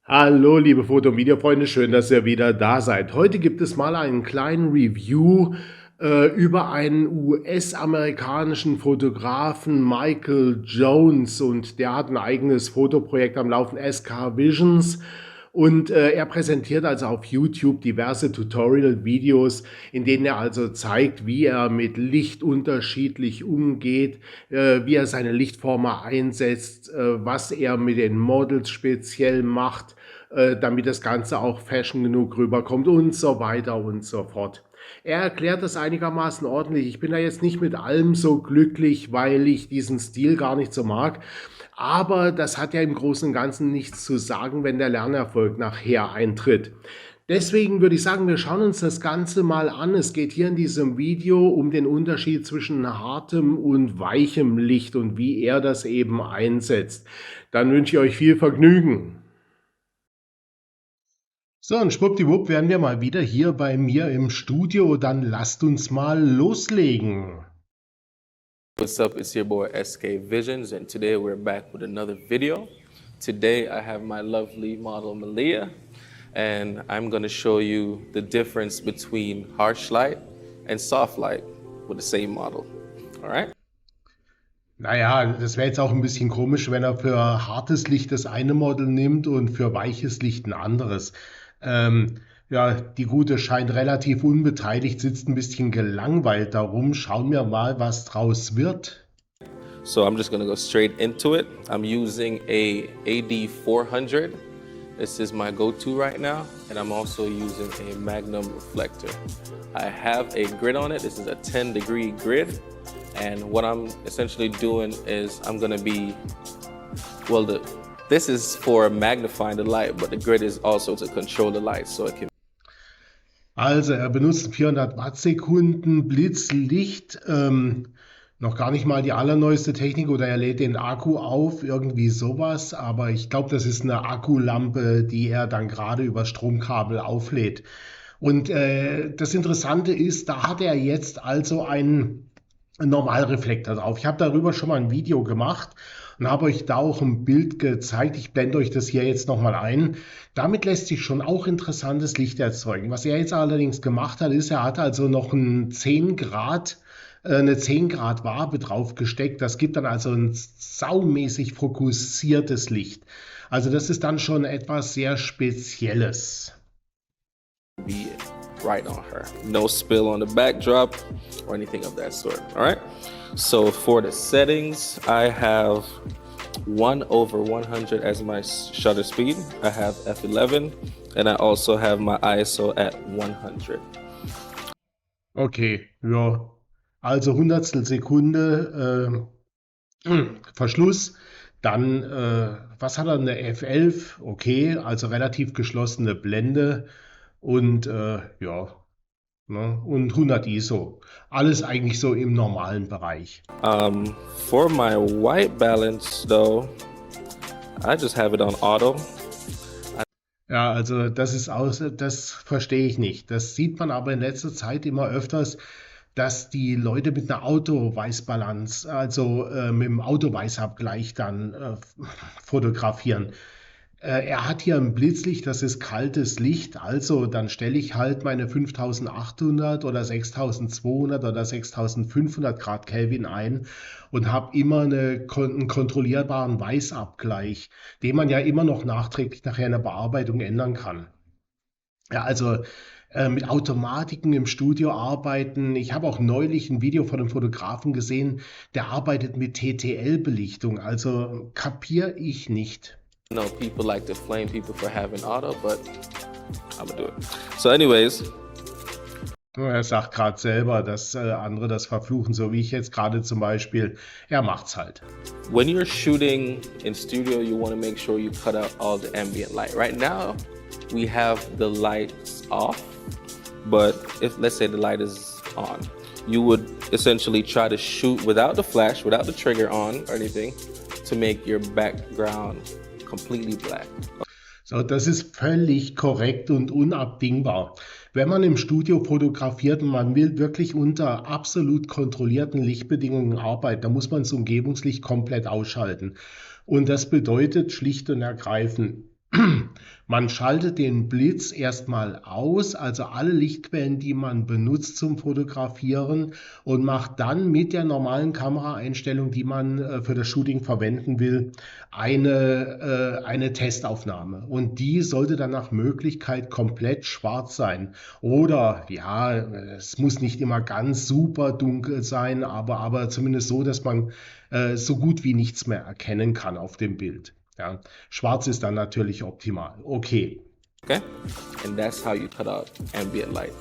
Hallo, liebe Foto- und Videofreunde, schön, dass ihr wieder da seid. Heute gibt es mal einen kleinen Review über einen US-amerikanischen Fotografen, Michael Jones, und der hat ein eigenes Fotoprojekt am Laufen, SK Visions. Und er präsentiert also auf YouTube diverse Tutorial-Videos, in denen er also zeigt, wie er mit Licht unterschiedlich umgeht, wie er seine Lichtformer einsetzt, was er mit den Models speziell macht, damit das Ganze auch fashion genug rüberkommt und so weiter und so fort. Er erklärt das einigermaßen ordentlich. Ich bin da jetzt nicht mit allem so glücklich, weil ich diesen Stil gar nicht so mag. Aber das hat ja im Großen und Ganzen nichts zu sagen, wenn der Lernerfolg nachher eintritt. Deswegen würde ich sagen, wir schauen uns das Ganze mal an. Es geht hier in diesem Video um den Unterschied zwischen hartem und weichem Licht und wie er das eben einsetzt. Dann wünsche ich euch viel Vergnügen. So, und schwuppdiwupp wären wir mal wieder hier bei mir im Studio. Dann lasst uns mal loslegen. What's up, it's your boy SK Visions, and today we're back with another video. Today I have my lovely model Malia, and I'm going to show you the difference between harsh light and soft light with the same model. All right? Naja, das wäre jetzt auch ein bisschen komisch, wenn er für hartes Licht das eine Model nimmt und für weiches Licht ein anderes. Ja, die Gute scheint relativ unbeteiligt, sitzt ein bisschen gelangweilt darum. Schauen wir mal, was draus wird. So I'm just going to go straight into it. I'm using a AD400. This is my go-to right now, and I'm also using a Magnum reflector. I have a grid on it. This is a 10-degree grid, and what I'm essentially doing is I'm going to be, well, this is for magnifying the light, but the grid is also to control the light so it can. Also, er benutzt 400 Wattsekunden Blitzlicht, noch gar nicht mal die allerneueste Technik, oder er lädt den Akku auf, irgendwie sowas, aber ich glaube, das ist eine Akkulampe, die er dann gerade über Stromkabel auflädt. Und das Interessante ist, da hat er jetzt also einen Normalreflektor drauf. Ich habe darüber schon mal ein Video gemacht und habe euch da auch ein Bild gezeigt. Ich blende euch das hier jetzt nochmal ein. Damit lässt sich schon auch interessantes Licht erzeugen. Was er jetzt allerdings gemacht hat, ist, er hat also noch ein 10 Grad, eine 10 Grad Wabe drauf gesteckt. Das gibt dann also ein saumäßig fokussiertes Licht. Also das ist dann schon etwas sehr Spezielles. Be right on her. No spill on the backdrop or anything of that sort. All right. So for the settings, I have 1/100 as my shutter speed. I have f11, and I also have my ISO at 100. Okay, ja. Also Hundertstel Sekunde Verschluss. Dann, was hat er, eine F11? Okay, also relativ geschlossene Blende und ja, ne? Und 100 ISO. Alles eigentlich so im normalen Bereich. For my white balance, though, I just have it on auto. Ja, also das verstehe ich nicht. Das sieht man aber in letzter Zeit immer öfters, dass die Leute mit einer Auto-Weißbalance, also mit dem Auto-Weißabgleich dann fotografieren. Er hat hier ein Blitzlicht, das ist kaltes Licht, also dann stelle ich halt meine 5800 oder 6200 oder 6500 Grad Kelvin ein und habe immer einen kontrollierbaren Weißabgleich, den man ja immer noch nachträglich nachher in der Bearbeitung ändern kann. Ja, also mit Automatiken im Studio arbeiten. Ich habe auch neulich ein Video von einem Fotografen gesehen, der arbeitet mit TTL-Belichtung. Also kapiere ich nicht. I know people like to flame people for having auto, but I'm gonna do it. So, anyways. Er sagt gerade selber, dass andere das verfluchen, so wie ich jetzt gerade zum Beispiel. Er macht's halt. When you're shooting in studio, you want to make sure you cut out all the ambient light. Right now, we have the lights off, but if let's say the light is on, you would essentially try to shoot without the flash, without the trigger on or anything, to make your background completely black. So, das ist völlig korrekt und unabdingbar. Wenn man im Studio fotografiert und man will wirklich unter absolut kontrollierten Lichtbedingungen arbeiten, dann muss man das Umgebungslicht komplett ausschalten. Und das bedeutet schlicht und ergreifend, Man schaltet den Blitz erstmal aus, also alle Lichtquellen, die man benutzt zum Fotografieren, und macht dann mit der normalen Kameraeinstellung, die man für das Shooting verwenden will, eine Testaufnahme. Und die sollte dann nach Möglichkeit komplett schwarz sein. Oder ja, es muss nicht immer ganz super dunkel sein, aber zumindest so, dass man so gut wie nichts mehr erkennen kann auf dem Bild. Ja, schwarz ist dann natürlich optimal. Okay. Okay? And that's how you cut out ambient light.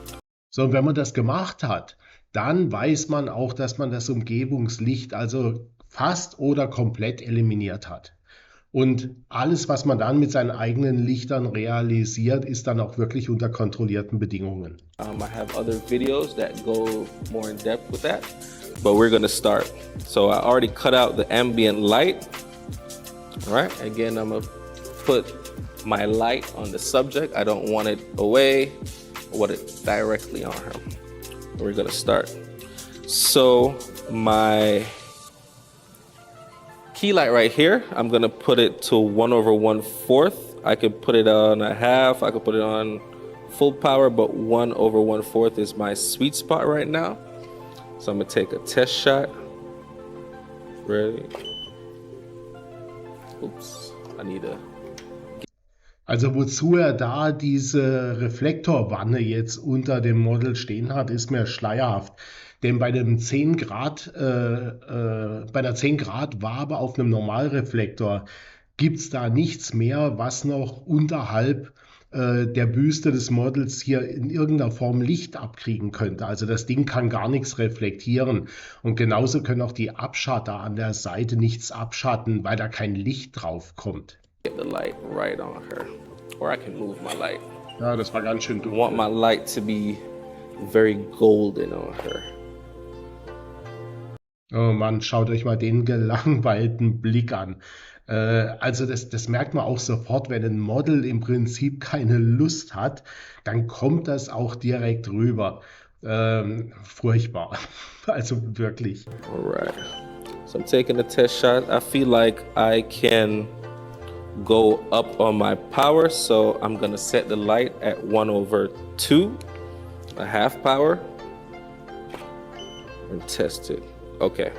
So, und wenn man das gemacht hat, dann weiß man auch, dass man das Umgebungslicht also fast oder komplett eliminiert hat. Und alles, was man dann mit seinen eigenen Lichtern realisiert, ist dann auch wirklich unter kontrollierten Bedingungen. I have other videos that go more in depth with that, but we're gonna start. So I already cut out the ambient light. All right, again, I'm gonna put my light on the subject. I don't want it away, I want it directly on her. We're gonna start. So my key light right here, I'm gonna put it to 1/1/4. I could put it on a half, I could put it on full power, but 1/1/4 is my sweet spot right now. So I'm gonna take a test shot. Ready? Oops, I need a. Also wozu er da diese Reflektorwanne jetzt unter dem Model stehen hat, ist mir schleierhaft. Denn bei einem 10 Grad, bei einer 10 Grad Wabe auf einem Normalreflektor gibt es da nichts mehr, was noch unterhalb der Büste des Models hier in irgendeiner Form Licht abkriegen könnte. Also das Ding kann gar nichts reflektieren. Und genauso können auch die Abschatter an der Seite nichts abschatten, weil da kein Licht drauf kommt. Get the light right on her, or I can move my light. Ja, das war ganz schön I want dunkel. my light to be very golden on her. Oh Mann, schaut euch mal den gelangweilten Blick an. Also das merkt man auch sofort, wenn ein Model im Prinzip keine Lust hat, dann kommt das auch direkt rüber. Furchtbar. Also wirklich. All right. So I'm taking a test shot. I feel like I can go up on my power, so I'm gonna set the light at 1/2, a half power, and test it. Okay.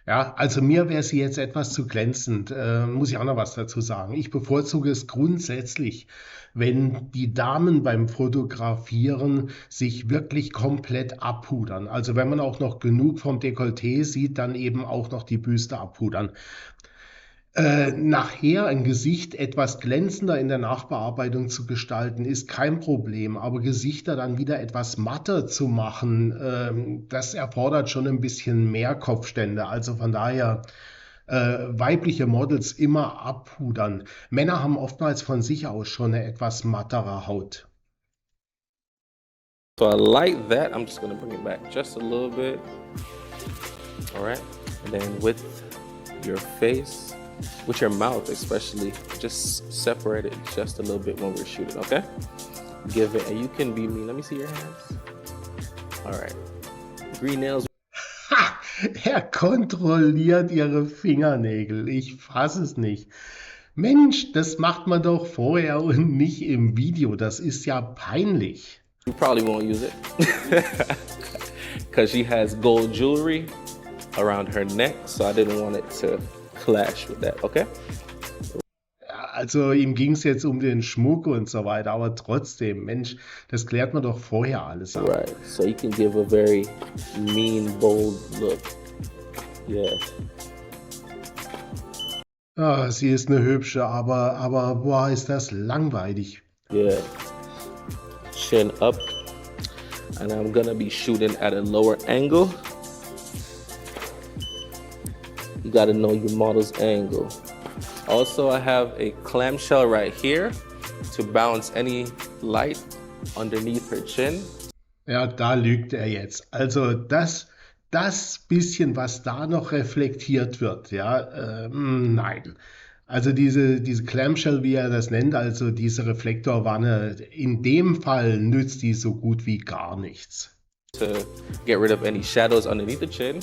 Ja, also mir wäre sie jetzt etwas zu glänzend, muss ich auch noch was dazu sagen. Ich bevorzuge es grundsätzlich, wenn die Damen beim Fotografieren sich wirklich komplett abpudern. Also wenn man auch noch genug vom Dekolleté sieht, dann eben auch noch die Büste abpudern. Nachher ein Gesicht etwas glänzender in der Nachbearbeitung zu gestalten, ist kein Problem, aber Gesichter dann wieder etwas matter zu machen, das erfordert schon ein bisschen mehr Kopfstände. Also von daher weibliche Models immer abpudern. Männer haben oftmals von sich aus schon eine etwas mattere Haut. So I like that. I'm just gonna bring it back just a little bit. All right. And then with your face, with your mouth especially, just separate it just a little bit when we're shooting, okay? Give it, and you can be me. Let me see your hands. All right. Green nails. Ha! Er kontrolliert ihre Fingernägel. Ich fasse es nicht. Mensch, das macht man doch vorher und nicht im Video. Das ist ja peinlich. You probably won't use it because she has gold jewelry around her neck, so I didn't want it to clash with that, okay? Ja, also ihm ging es jetzt um den Schmuck und so weiter, aber trotzdem, Mensch, das klärt man doch vorher alles ab. Right, so you can give a very mean, bold look. Yeah. Ah, sie ist eine hübsche, aber boah, ist das langweilig. Yeah. Chin up. And I'm gonna be shooting at a lower angle. You gotta know your model's angle. Also, I have a clamshell right here to bounce any light underneath her chin. Ja, da lügt er jetzt. Also das bisschen, was da noch reflektiert wird, ja, nein. Also diese Clamshell, wie er das nennt, also diese Reflektorwanne, in dem Fall nützt die so gut wie gar nichts. to get rid of any shadows underneath the chin.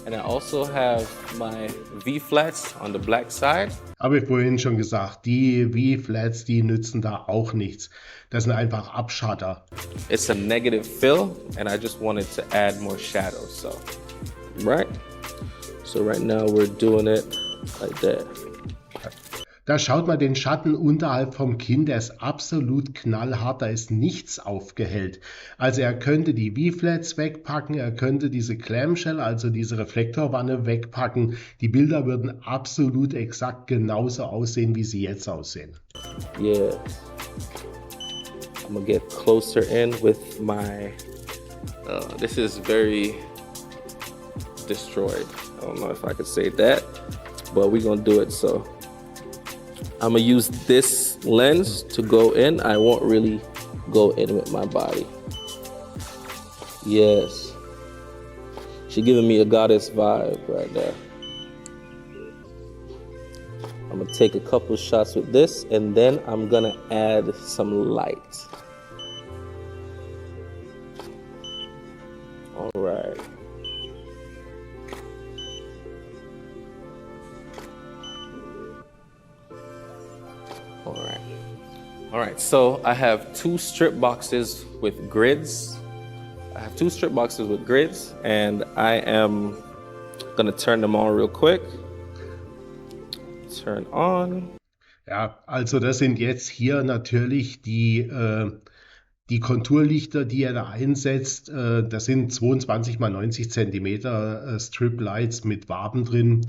And I also have my V-Flats on the black side. Habe ich vorhin schon gesagt, die V-Flats, die nützen da auch nichts. Das sind einfach Abschatter. It's a negative fill, and I just wanted to add more shadows, so, right? So right now we're doing it like that. Da schaut man den Schatten unterhalb vom Kinn, der ist absolut knallhart, da ist nichts aufgehellt. Also er könnte die V-Flats wegpacken, er könnte diese Clamshell, also diese Reflektorwanne wegpacken. Die Bilder würden absolut exakt genauso aussehen, wie sie jetzt aussehen. Yeah. I'm gonna get closer in with my, this is very destroyed. I don't know if I could say that, but we're gonna do it, so. I'm gonna use this lens to go in. I won't really go in with my body. Yes. She's giving me a goddess vibe right there. I'm gonna take a couple shots with this, and then I'm gonna add some light. All right. All right, so I have two strip boxes with grids. And I am gonna turn them on real quick. Turn on. Ja, also das sind jetzt hier natürlich die Konturlichter, die er da einsetzt. Das sind 22 x 90 cm Strip Lights mit Waben drin.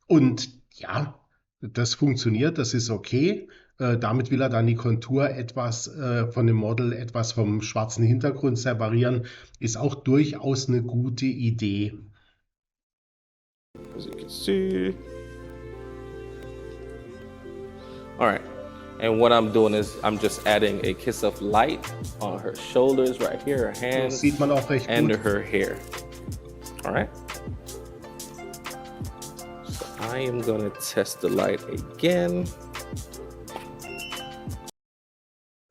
Und ja, das funktioniert, das ist okay. Damit will er dann die Kontur etwas von dem Model, etwas vom schwarzen Hintergrund separieren. Ist auch durchaus eine gute Idee. As you can see. All right, and what I'm doing is I'm just adding a kiss of light on her shoulders right here, her hands, Das sieht man auch recht and gut. her hair. All right. So I am gonna test the light again.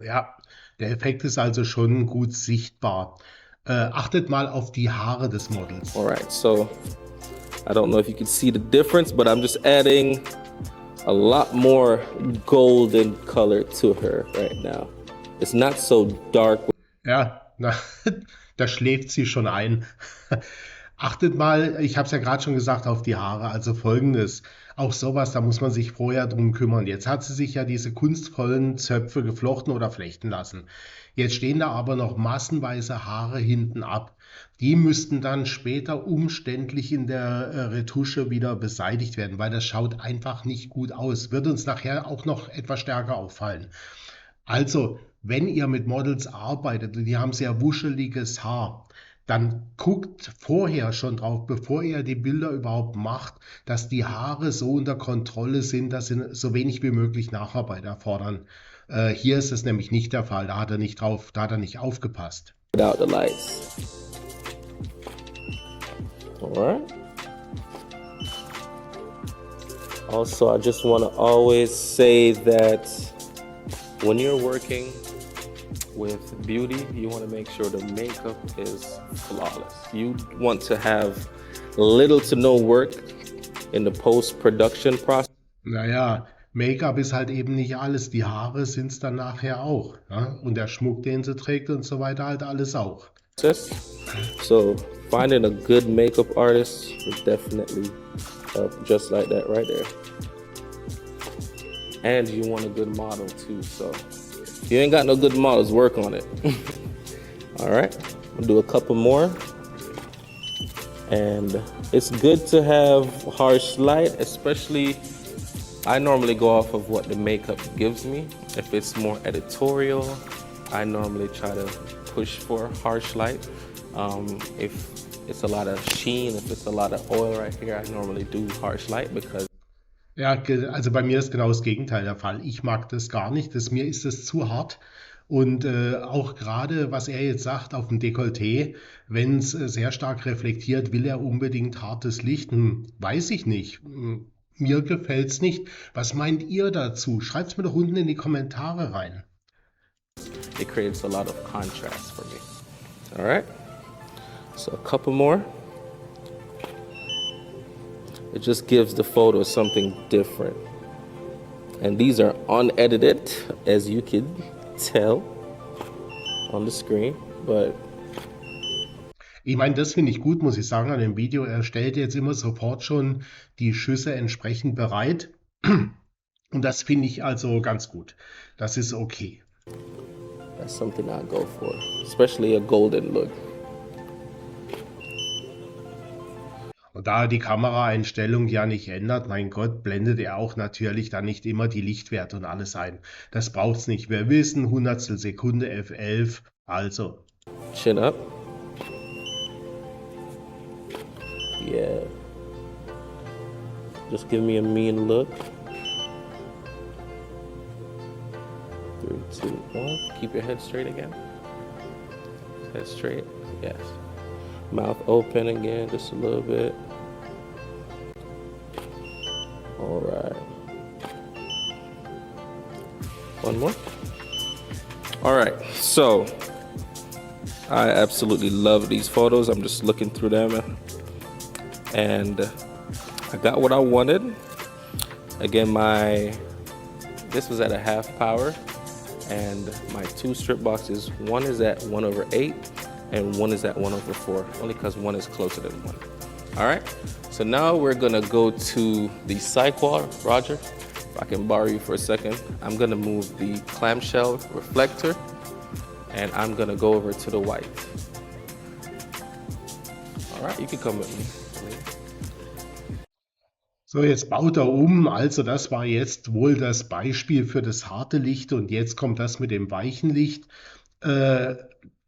Ja, der Effekt ist also schon gut sichtbar. Achtet mal auf die Haare des Models. All right, so I don't know if you can see the difference, but I'm just adding a lot more golden color to her right now. It's not so dark. Ja, da schläft sie schon ein. Achtet mal, ich habe es ja gerade schon gesagt, auf die Haare. Also Folgendes, auch sowas, da muss man sich vorher drum kümmern. Jetzt hat sie sich ja diese kunstvollen Zöpfe geflochten oder flechten lassen. Jetzt stehen da aber noch massenweise Haare hinten ab. Die müssten dann später umständlich in der Retusche wieder beseitigt werden, weil das schaut einfach nicht gut aus. Wird uns nachher auch noch etwas stärker auffallen. Also, wenn ihr mit Models arbeitet und die haben sehr wuscheliges Haar, dann guckt vorher schon drauf, bevor ihr die Bilder überhaupt macht, dass die Haare so unter Kontrolle sind, dass sie so wenig wie möglich Nacharbeit erfordern. Hier ist es nämlich nicht der Fall, da hat er nicht aufgepasst. Without the lights. All right. Also, I just want to always say that when you're working with beauty, you want to make sure the makeup is flawless. You want to have little to no work in the post-production process. Naja, Make-up ist halt eben nicht alles. Die Haare sind es dann nachher auch. Ja? Und der Schmuck, den sie trägt und so weiter, halt alles auch. So finding a good makeup artist will definitely help, just like that right there. And you want a good model too, so if you ain't got no good models, work on it. All right, we'll do a couple more. And it's good to have harsh light, especially I normally go off of what the makeup gives me. If it's more editorial, I normally try to push for harsh light. If it's a lot of sheen, if it's a lot of oil right here, I normally do harsh light because Ja, also bei mir ist genau das Gegenteil der Fall. Ich mag das gar nicht. Mir ist es zu hart. Und auch gerade, was er jetzt sagt, auf dem Dekolleté, wenn es sehr stark reflektiert, will er unbedingt hartes Licht. Weiß ich nicht. Mir gefällt es nicht. Was meint ihr dazu? Schreibt es mir doch unten in die Kommentare rein. it creates a lot of contrast for me. All right, so a couple more. It just gives the photo something different. And these are unedited, as you can tell on the screen, but Ich meine, das finde ich gut, muss ich sagen, an dem Video. Er stellt jetzt immer sofort schon die Schüsse entsprechend bereit. Und das finde ich also ganz gut. Das ist okay. that's something I go for, especially a golden look. Und da er die Kameraeinstellung ja nicht ändert, mein Gott, blendet er auch natürlich dann nicht immer die Lichtwerte und alles ein. Das braucht es nicht. Wir wissen, Hundertstel Sekunde f11, also. Chin up. Yeah. Just give me a mean look. 3, 2, 1. Keep your head straight again. Head straight. Yes. Mouth open again, just a little bit. All right. One more. All right. So I absolutely love these photos. I'm just looking through them, and I got what I wanted. Again, this was at a half power, and my 2 strip boxes, one is at 1/8 and one is at 1/4, only because one is closer than one. All right, so now we're gonna go to the sidewall. Roger, if I can borrow you for a second, I'm gonna move the clamshell reflector, and I'm gonna go over to the white. All right, you can come with me. So, jetzt baut er um. Also das war jetzt wohl das Beispiel für das harte Licht und jetzt kommt das mit dem weichen Licht.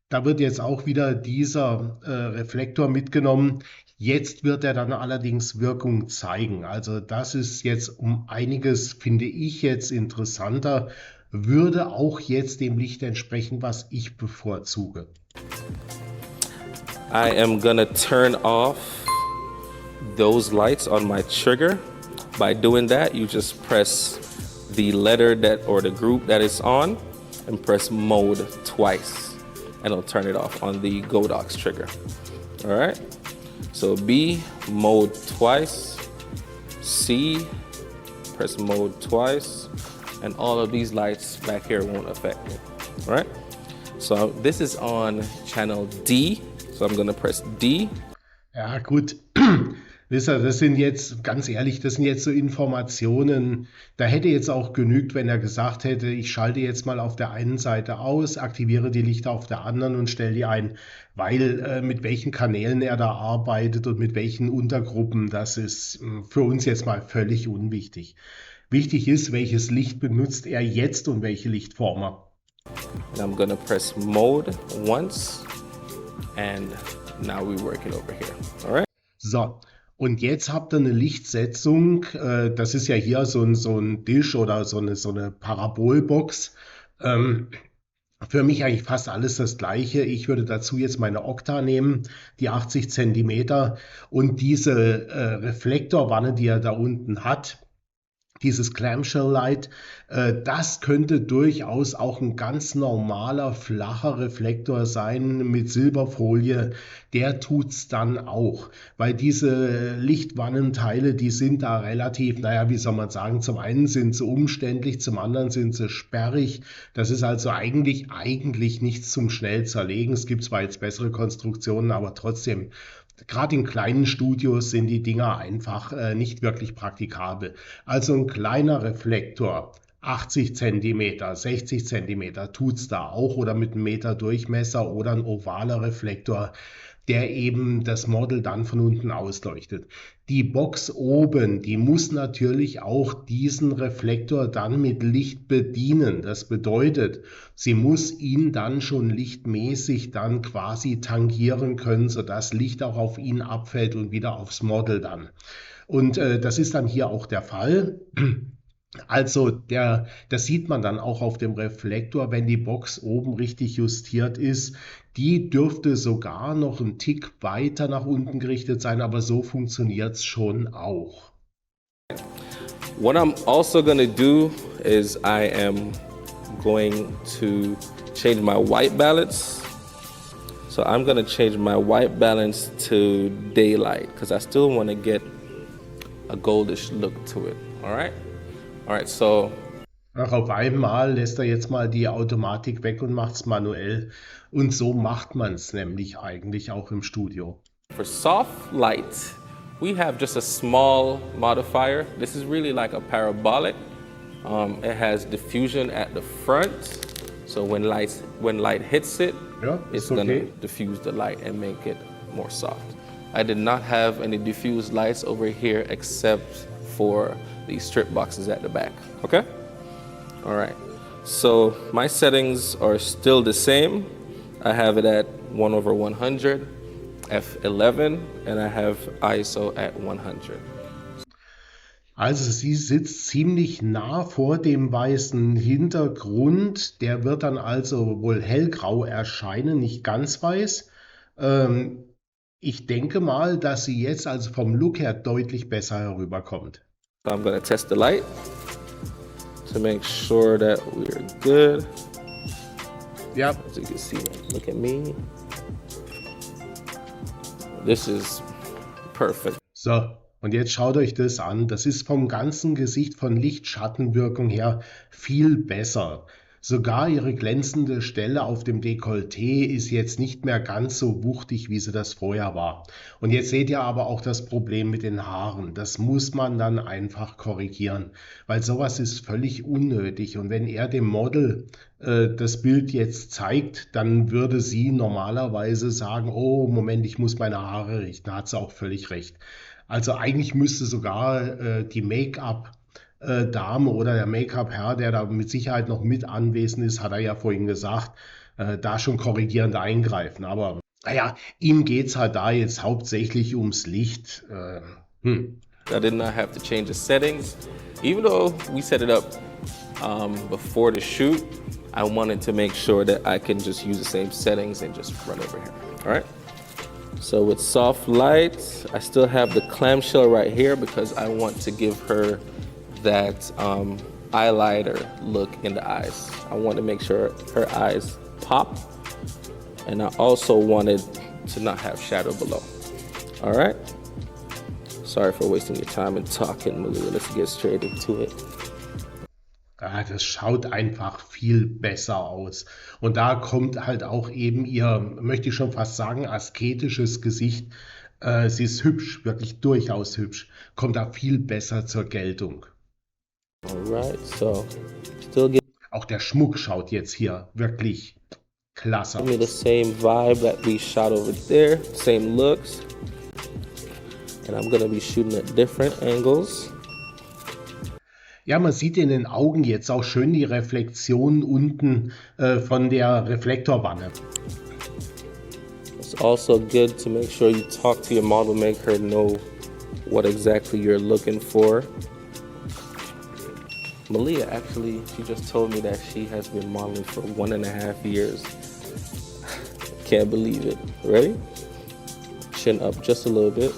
Da wird jetzt auch wieder dieser Reflektor mitgenommen. Jetzt wird er dann allerdings Wirkung zeigen. Also das ist jetzt um einiges, finde ich, jetzt interessanter. Würde auch jetzt dem Licht entsprechen, was ich bevorzuge. I am gonna turn off those lights on my trigger. By doing that, you just press the letter or the group that it's on and press mode twice, and it'll turn it off on the Godox trigger. All right, so B, mode twice, C, press mode twice, and all of these lights back here won't affect me. All right, so this is on channel D, so I'm gonna press D. Ja, gut. Wisst ihr, das sind jetzt, ganz ehrlich, das sind jetzt so Informationen, da hätte jetzt auch genügt, wenn er gesagt hätte, ich schalte jetzt mal auf der einen Seite aus, aktiviere die Lichter auf der anderen und stelle die ein, weil mit welchen Kanälen er da arbeitet und mit welchen Untergruppen, das ist für uns jetzt mal völlig unwichtig. Wichtig ist, welches Licht benutzt er jetzt und welche Lichtformer. And I'm gonna press mode once, and now we work it over here. All right. So. Und jetzt habt ihr eine Lichtsetzung, das ist ja hier so ein Dish oder so eine Parabolbox. Für mich eigentlich fast alles das Gleiche. Ich würde dazu jetzt meine Okta nehmen, die 80 Zentimeter und diese Reflektorwanne, die er da unten hat, dieses Clamshell Light, das könnte durchaus auch ein ganz normaler, flacher Reflektor sein mit Silberfolie. Der tut's dann auch, weil diese Lichtwannenteile, die sind da relativ, naja, wie soll man sagen, zum einen sind sie umständlich, zum anderen sind sie sperrig. Das ist also eigentlich nichts zum schnell zerlegen. Es gibt zwar jetzt bessere Konstruktionen, aber trotzdem, gerade in kleinen Studios sind die Dinger einfach nicht wirklich praktikabel. Also ein kleiner Reflektor, 80 cm, 60 cm tut's da auch oder mit einem Meter Durchmesser oder ein ovaler Reflektor, der eben das Model dann von unten ausleuchtet. Die Box oben, die muss natürlich auch diesen Reflektor dann mit Licht bedienen. Das bedeutet, sie muss ihn dann schon lichtmäßig dann quasi tangieren können, sodass Licht auch auf ihn abfällt und wieder aufs Model dann. Und das ist dann hier auch der Fall. Also das sieht man dann auch auf dem Reflektor, wenn die Box oben richtig justiert ist. Die dürfte sogar noch einen Tick weiter nach unten gerichtet sein, aber so funktioniert es schon auch. What I'm also going to do is I am going to change my white balance. So I'm gonna change my white balance to daylight because I still want to get a goldish look to it. All right, so Ach, auf einmal lässt er jetzt mal die Automatik weg und macht's manuell. Und so macht man's nämlich eigentlich auch im Studio. for soft light, we have just a small modifier. This is really like a parabolic. It has diffusion at the front, so when light hits it, Ja, it's ist okay. gonna diffuse the light and make it more soft. I did not have any diffused lights over here except for these strip boxes at the back, okay? All right, so my settings are still the same. I have it at 1/100, f11, and I have ISO at 100. Also sie sitzt ziemlich nah vor dem weißen Hintergrund. Der wird dann also wohl hellgrau erscheinen, nicht ganz weiß. Ich denke mal, dass sie jetzt also vom Look her deutlich besser herüberkommt. So I'm gonna test the light to make sure that we're good. Ja, As you can see, look at me. This is perfect. so. Und jetzt schaut euch das an. Das ist vom ganzen Gesicht von Licht-Schattenwirkung her viel besser. Sogar ihre glänzende Stelle auf dem Dekolleté ist jetzt nicht mehr ganz so wuchtig, wie sie das vorher war. Und jetzt seht ihr aber auch das Problem mit den Haaren. Das muss man dann einfach korrigieren, weil sowas ist völlig unnötig. Und wenn er dem Model das Bild jetzt zeigt, dann würde sie normalerweise sagen, oh Moment, ich muss meine Haare richten. Da hat sie auch völlig recht. Also eigentlich müsste sogar die Make-up-Dame oder der Make-up-Herr, der da mit Sicherheit noch mit anwesend ist, hat er ja vorhin gesagt, da schon korrigierend eingreifen. Aber naja, ihm geht es halt da jetzt hauptsächlich ums Licht. I did not have to change the settings. Even though we set it up before the shoot, I wanted to make sure that I can just use the same settings and just run over here. All right. So with soft light, I still have the clamshell right here because I want to give her that eyeliner look in the eyes. I want to make sure her eyes pop, and I also wanted to not have shadow below. All right. Sorry for wasting your time and talking, Malia. Let's get straight into it. Ja, das schaut einfach viel besser aus. Und da kommt halt auch eben ihr, möchte ich schon fast sagen, asketisches Gesicht. Sie ist hübsch, wirklich durchaus hübsch. Kommt da viel besser zur Geltung. Alright, so still give Auch der Schmuck schaut jetzt hier wirklich klasse me the aus. same vibe that we shot over there, same looks. And I'm gonna be shooting at different angles. Ja, man sieht in den Augen jetzt auch schön die Reflexion unten von der Reflektorwanne. It's also good to make sure you talk to your model, make her know what exactly you're looking for. Malia actually, she just told me that she has been modeling for 1.5 years. Can't believe it. Ready? Chin up just a little bit.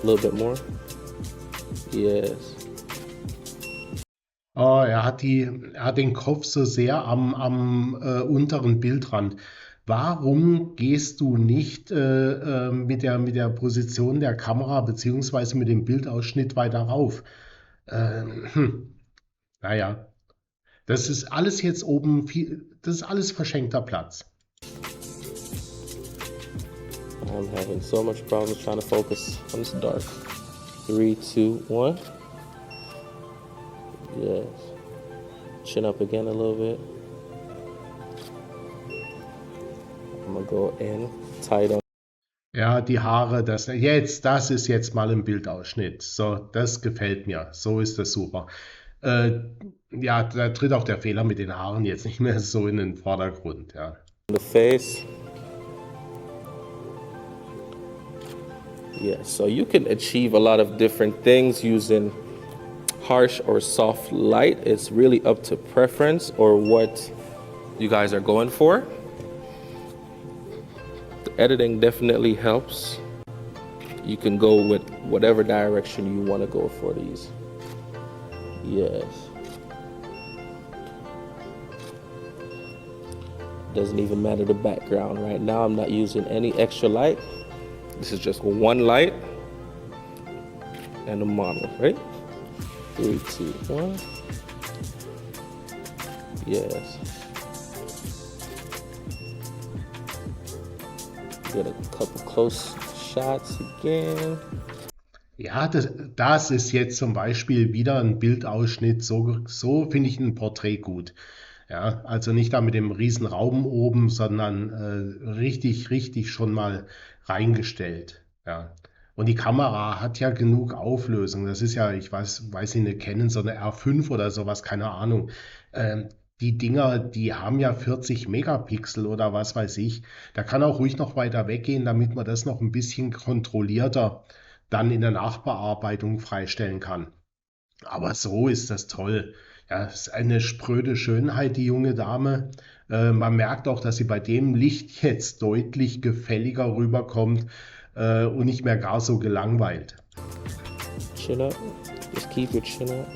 A little bit more. Yes. Oh, er hat den Kopf so sehr am unteren Bildrand. Warum gehst du nicht mit der Position der Kamera beziehungsweise mit dem Bildausschnitt weiter rauf? Naja, das ist alles jetzt oben, das ist alles verschenkter Platz. I'm having so much problems trying to focus on this dark. 3, 2, 1. Yes. Chin up again a little bit. I'm gonna go in tight on. Ja, die Haare, das ist jetzt mal ein Bildausschnitt. So, das gefällt mir. So ist das super. Ja, da tritt auch der Fehler mit den Haaren jetzt nicht mehr so in den Vordergrund. Ja. The face. Yes, so you can achieve a lot of different things using harsh or soft light. It's really up to preference or what you guys are going for. The editing definitely helps. You can go with whatever direction you want to go for these. Yes. doesn't even matter the background. Right now I'm not using any extra light. This is just one light and a model, right? 3, 2, 1. Yes. Get a couple close shots again. Ja, das ist jetzt zum Beispiel wieder ein Bildausschnitt, so finde ich ein Porträt gut. Ja, also nicht da mit dem riesen Raum oben, sondern richtig schon mal reingestellt. Ja. Und die Kamera hat ja genug Auflösung. Das ist ja, ich weiß Sie nicht kennen, so eine R5 oder sowas, keine Ahnung. Die Dinger, die haben ja 40 Megapixel oder was weiß ich. Da kann auch ruhig noch weiter weggehen, damit man das noch ein bisschen kontrollierter dann in der Nachbearbeitung freistellen kann. Aber so ist das toll. Ja, es ist eine spröde Schönheit, die junge Dame. Man merkt auch, dass sie bei dem Licht jetzt deutlich gefälliger rüberkommt und nicht mehr gar so gelangweilt. Chin up. Just keep your chin up.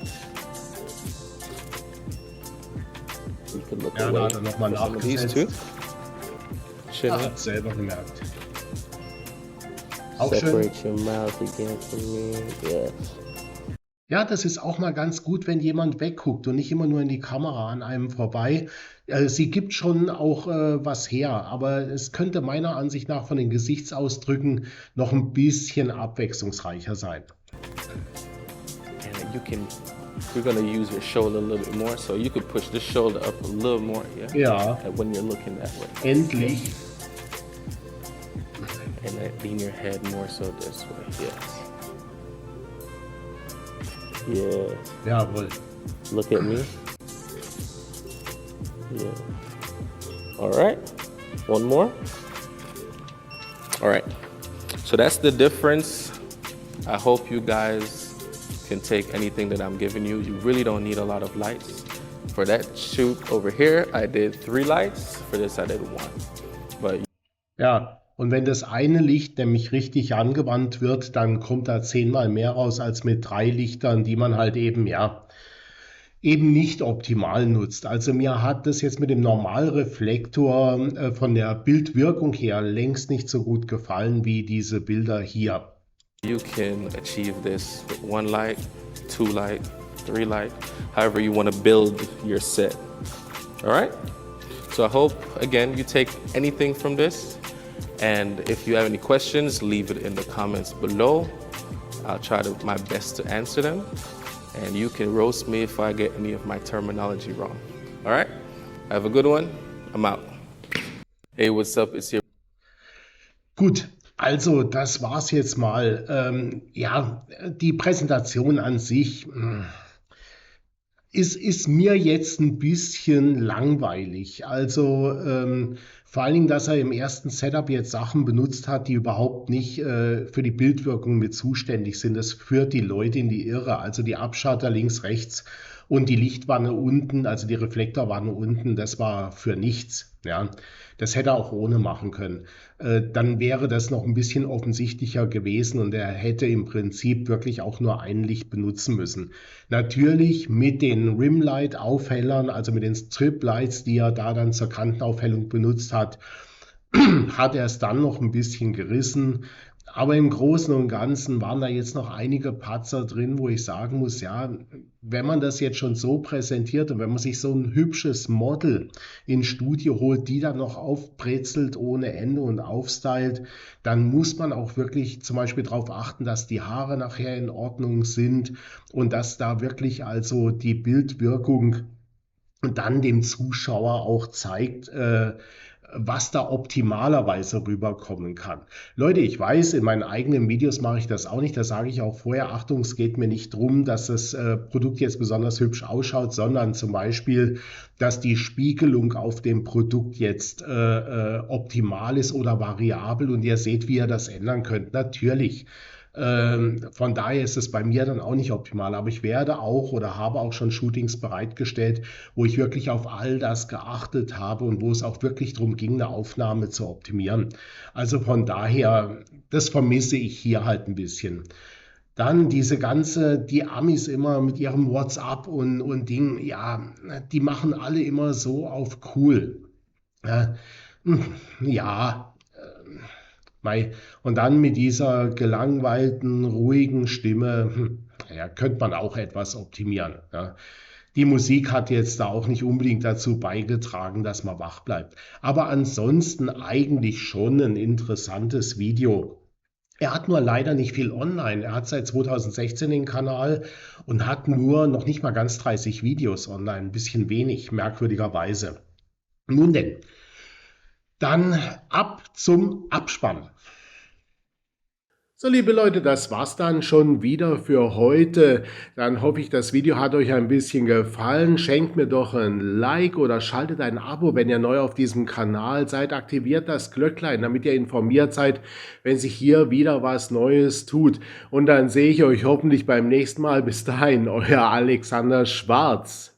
You can look Ja, da away hat er nochmal for some of these too. nachgesetzt. Chin Ah, up. hat selber gemerkt. Auch schön. Separate your mouth again from me. Yes. Ja, das ist auch mal ganz gut, wenn jemand wegguckt und nicht immer nur in die Kamera an einem vorbei. Sie gibt schon auch was her, aber es könnte meiner Ansicht nach von den Gesichtsausdrücken noch ein bisschen abwechslungsreicher sein. And you can, we're gonna use your shoulder a little bit more, so you could push this shoulder up a little more, yeah? Ja, And when you're looking that way. endlich. And then lean your head more so this way, yes. Yes. Jawohl. Look at me. Yeah. All right. One more. All right. So that's the difference. I hope you guys can take anything that I'm giving you. You really don't need a lot of lights. For that shoot over here, I did 3 lights. For this, I did 1. But Ja, und wenn das eine Licht nämlich richtig angewandt wird, dann kommt da 10-mal mehr raus als mit 3 Lichtern, die man halt eben, ja, eben nicht optimal nutzt. Also mir hat das jetzt mit dem Normalreflektor von der Bildwirkung her längst nicht so gut gefallen wie diese Bilder hier. you can achieve this with 1 light, 2 light, 3 light, however you want to build your set. All right? So I hope, again, you take anything from this. And if you have any questions, leave it in the comments below. I'll try my best to answer them. And you can roast me if I get any of my terminology wrong. All right? Have a good one. I'm out. Hey, what's up? It's your Gut, also das war's jetzt mal. Ja, die Präsentation an sich ist mir jetzt ein bisschen langweilig. Also vor allen Dingen, dass er im ersten Setup jetzt Sachen benutzt hat, die überhaupt nicht für die Bildwirkung mit zuständig sind. Das führt die Leute in die Irre. Also die Abschalter links, rechts und die Lichtwanne unten, also die Reflektorwanne unten, das war für nichts. Ja, das hätte er auch ohne machen können. Dann wäre das noch ein bisschen offensichtlicher gewesen und er hätte im Prinzip wirklich auch nur ein Licht benutzen müssen. Natürlich mit den Rimlight-Aufhellern, also mit den Strip-Lights, die er da dann zur Kantenaufhellung benutzt hat, hat er es dann noch ein bisschen gerissen. Aber im Großen und Ganzen waren da jetzt noch einige Patzer drin, wo ich sagen muss, ja, wenn man das jetzt schon so präsentiert und wenn man sich so ein hübsches Model ins Studio holt, die dann noch aufbrezelt ohne Ende und aufstylt, dann muss man auch wirklich zum Beispiel darauf achten, dass die Haare nachher in Ordnung sind und dass da wirklich also die Bildwirkung dann dem Zuschauer auch zeigt, was da optimalerweise rüberkommen kann. Leute, ich weiß, in meinen eigenen Videos mache ich das auch nicht. Da sage ich auch vorher, Achtung, es geht mir nicht darum, dass das Produkt jetzt besonders hübsch ausschaut, sondern zum Beispiel, dass die Spiegelung auf dem Produkt jetzt optimal ist oder variabel und ihr seht, wie ihr das ändern könnt. Natürlich. Von daher ist es bei mir dann auch nicht optimal, aber ich werde auch oder habe auch schon Shootings bereitgestellt, wo ich wirklich auf all das geachtet habe und wo es auch wirklich darum ging, eine Aufnahme zu optimieren. Also von daher, das vermisse ich hier halt ein bisschen. Dann die Amis immer mit ihrem WhatsApp und Ding, ja, die machen alle immer so auf cool. Äh, ja, und dann mit dieser gelangweilten, ruhigen Stimme, ja, könnte man auch etwas optimieren. Ja. Die Musik hat jetzt da auch nicht unbedingt dazu beigetragen, dass man wach bleibt. Aber ansonsten eigentlich schon ein interessantes Video. Er hat nur leider nicht viel online. Er hat seit 2016 den Kanal und hat nur noch nicht mal ganz 30 Videos online. Ein bisschen wenig, merkwürdigerweise. Nun denn, dann ab zum Abspann. So, liebe Leute, das war's dann schon wieder für heute. Dann hoffe ich, das Video hat euch ein bisschen gefallen. Schenkt mir doch ein Like oder schaltet ein Abo, wenn ihr neu auf diesem Kanal seid. Aktiviert das Glöcklein, damit ihr informiert seid, wenn sich hier wieder was Neues tut. Und dann sehe ich euch hoffentlich beim nächsten Mal. Bis dahin, euer Alexander Schwarz.